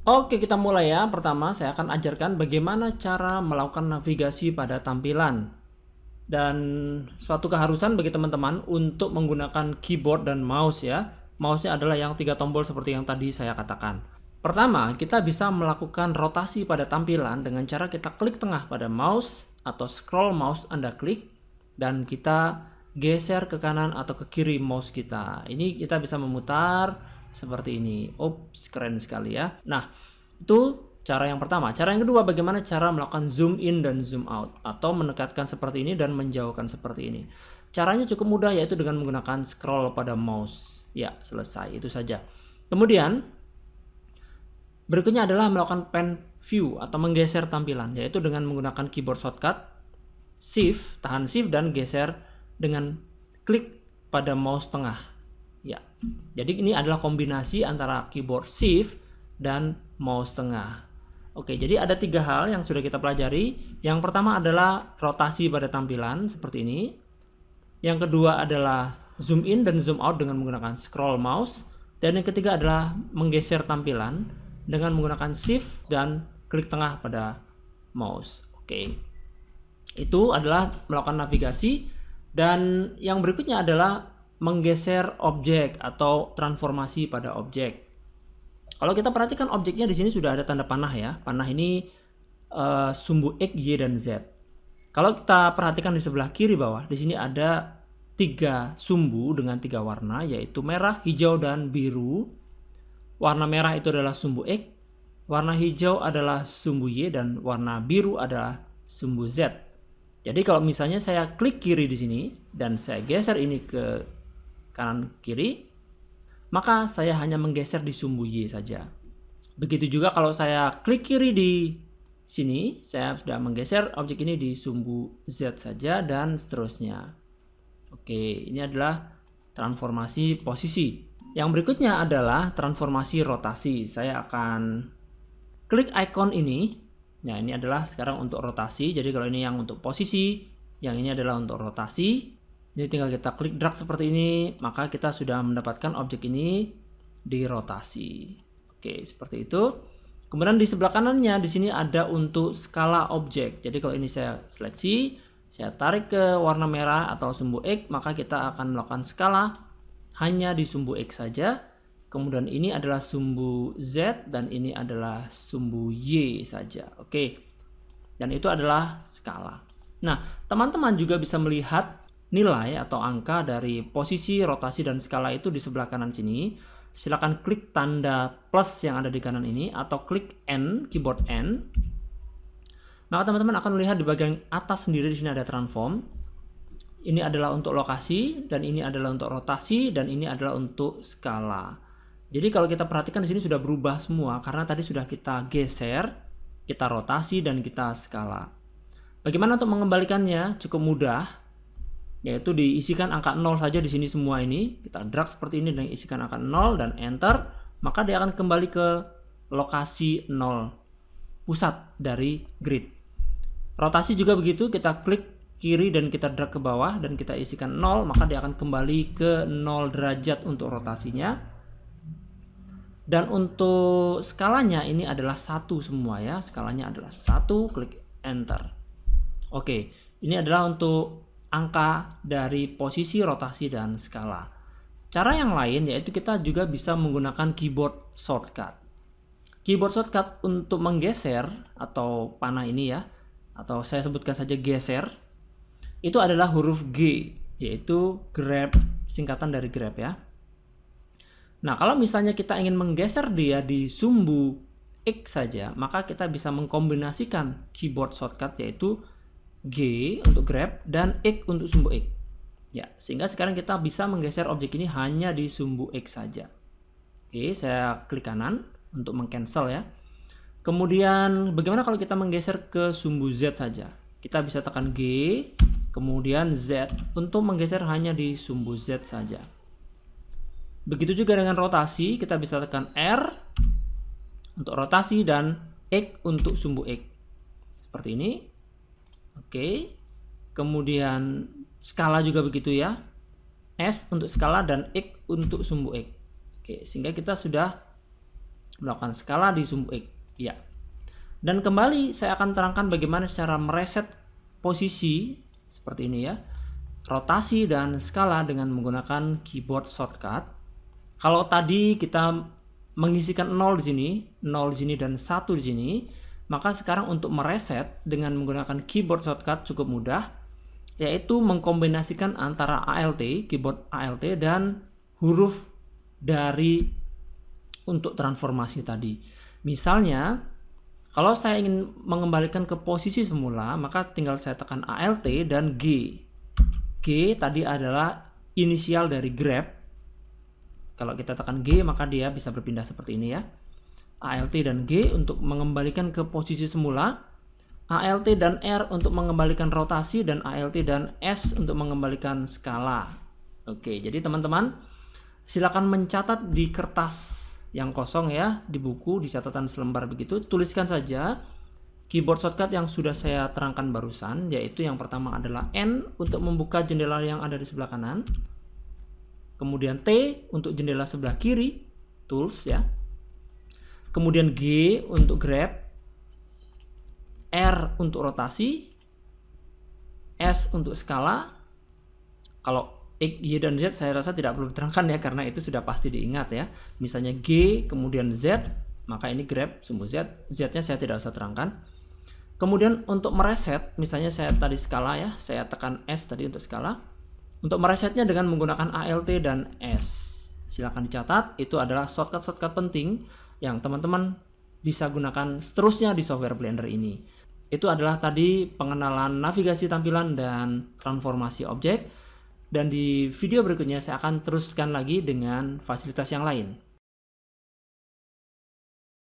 Oke, kita mulai ya. Pertama, saya akan ajarkan bagaimana cara melakukan navigasi pada tampilan. Dan suatu keharusan bagi teman-teman untuk menggunakan keyboard dan mouse ya. Mouse-nya adalah yang 3 tombol seperti yang tadi saya katakan. Pertama, kita bisa melakukan rotasi pada tampilan dengan cara kita klik tengah pada mouse atau scroll mouse Anda klik dan kita geser ke kanan atau ke kiri mouse kita. Ini kita bisa memutar seperti ini. Ups, keren sekali ya. Nah, itu cara yang pertama. Cara yang kedua, bagaimana cara melakukan zoom in dan zoom out atau mendekatkan seperti ini dan menjauhkan seperti ini. Caranya cukup mudah, yaitu dengan menggunakan scroll pada mouse. Ya, selesai. Itu saja. Kemudian berikutnya adalah melakukan pan view atau menggeser tampilan, yaitu dengan menggunakan keyboard shortcut Shift, tahan Shift dan geser dengan klik pada mouse tengah. Ya. Jadi ini adalah kombinasi antara keyboard Shift dan mouse tengah. Oke, jadi ada 3 hal yang sudah kita pelajari. Yang pertama adalah rotasi pada tampilan seperti ini. Yang kedua adalah zoom in dan zoom out dengan menggunakan scroll mouse. Dan yang ketiga adalah menggeser tampilan dengan menggunakan Shift dan klik tengah pada mouse. Oke. Itu adalah melakukan navigasi. Dan yang berikutnya adalah menggeser objek atau transformasi pada objek. Kalau kita perhatikan objeknya di sini sudah ada tanda panah ya. Panah ini sumbu X, Y, dan Z. Kalau kita perhatikan di sebelah kiri bawah, di sini ada 3 sumbu dengan 3 warna, yaitu merah, hijau, dan biru. Warna merah itu adalah sumbu X, warna hijau adalah sumbu Y, dan warna biru adalah sumbu Z. Jadi kalau misalnya saya klik kiri di sini dan saya geser ini ke kanan kiri, maka saya hanya menggeser di sumbu Y saja. Begitu juga kalau saya klik kiri di sini, saya sudah menggeser objek ini di sumbu Z saja dan seterusnya. Oke, ini adalah transformasi posisi. Yang berikutnya adalah transformasi rotasi. Saya akan klik icon ini. Nah, ini adalah sekarang untuk rotasi. Jadi kalau ini yang untuk posisi, yang ini adalah untuk rotasi. Ini tinggal kita klik drag seperti ini, maka kita sudah mendapatkan objek ini dirotasi. Oke, seperti itu. Kemudian di sebelah kanannya di sini ada untuk skala objek. Jadi kalau ini saya seleksi, saya tarik ke warna merah atau sumbu X, maka kita akan melakukan skala hanya di sumbu X saja. Kemudian ini adalah sumbu Z dan ini adalah sumbu Y saja. Oke. Dan itu adalah skala. Nah, teman-teman juga bisa melihat nilai atau angka dari posisi, rotasi, dan skala itu di sebelah kanan sini. Silakan klik tanda plus yang ada di kanan ini atau klik N, keyboard N. Maka teman-teman akan melihat di bagian atas sendiri di sini ada transform. Ini adalah untuk lokasi dan ini adalah untuk rotasi dan ini adalah untuk skala. Jadi kalau kita perhatikan di sini sudah berubah semua karena tadi sudah kita geser, kita rotasi dan kita skala. Bagaimana untuk mengembalikannya? Cukup mudah, yaitu diisikan angka 0 saja di sini semua ini. Kita drag seperti ini dan isikan angka 0 dan enter, maka dia akan kembali ke lokasi 0, pusat dari grid. Rotasi juga begitu, kita klik kiri dan kita drag ke bawah dan kita isikan 0, maka dia akan kembali ke 0 derajat untuk rotasinya. Dan untuk skalanya ini adalah 1 semua ya. Skalanya adalah 1, klik enter. Oke, ini adalah untuk angka dari posisi, rotasi, dan skala. Cara yang lain yaitu kita juga bisa menggunakan keyboard shortcut. Keyboard shortcut untuk menggeser atau panah ini ya, atau saya sebutkan saja geser, itu adalah huruf G, yaitu grab, singkatan dari grab ya. Nah, kalau misalnya kita ingin menggeser dia di sumbu X saja, maka kita bisa mengkombinasikan keyboard shortcut yaitu G untuk grab dan X untuk sumbu X. Ya, sehingga sekarang kita bisa menggeser objek ini hanya di sumbu X saja. Oke, saya klik kanan untuk mengcancel ya. Kemudian bagaimana kalau kita menggeser ke sumbu Z saja? Kita bisa tekan G, kemudian Z untuk menggeser hanya di sumbu Z saja. Begitu juga dengan rotasi, kita bisa tekan R untuk rotasi dan X untuk sumbu X. Seperti ini. Oke. Kemudian skala juga begitu ya. S untuk skala dan X untuk sumbu X. Oke, sehingga kita sudah melakukan skala di zoom X. Ya. Dan kembali saya akan terangkan bagaimana cara mereset posisi seperti ini ya. Rotasi dan skala dengan menggunakan keyboard shortcut. Kalau tadi kita mengisikan 0 di sini, 0 di sini dan 1 di sini, maka sekarang untuk mereset dengan menggunakan keyboard shortcut cukup mudah, yaitu mengkombinasikan antara ALT, keyboard ALT dan huruf dari untuk transformasi tadi. Misalnya, kalau saya ingin mengembalikan ke posisi semula, maka tinggal saya tekan ALT dan G. G tadi adalah inisial dari grab. Kalau kita tekan G, maka dia bisa berpindah seperti ini ya. ALT dan G untuk mengembalikan ke posisi semula. ALT dan R untuk mengembalikan rotasi, dan ALT dan S untuk mengembalikan skala. Oke, jadi teman-teman silakan mencatat di kertas yang kosong ya, di buku, di catatan selembar begitu. Tuliskan saja keyboard shortcut yang sudah saya terangkan barusan, yaitu yang pertama adalah N untuk membuka jendela yang ada di sebelah kanan. Kemudian T untuk jendela sebelah kiri, tools ya. Kemudian G untuk grab, R untuk rotasi, S untuk skala. Kalau X, Y, dan Z saya rasa tidak perlu diterangkan ya, karena itu sudah pasti diingat ya. Misalnya G, kemudian Z, maka ini grab, sumbu Z. Z-nya saya tidak usah terangkan. Kemudian untuk mereset, misalnya saya tadi skala ya, saya tekan S tadi untuk skala. Untuk meresetnya dengan menggunakan ALT dan S. Silakan dicatat, itu adalah shortcut-shortcut penting yang teman-teman bisa gunakan seterusnya di software Blender ini. Itu adalah tadi pengenalan navigasi tampilan dan transformasi objek. Dan di video berikutnya saya akan teruskan lagi dengan fasilitas yang lain.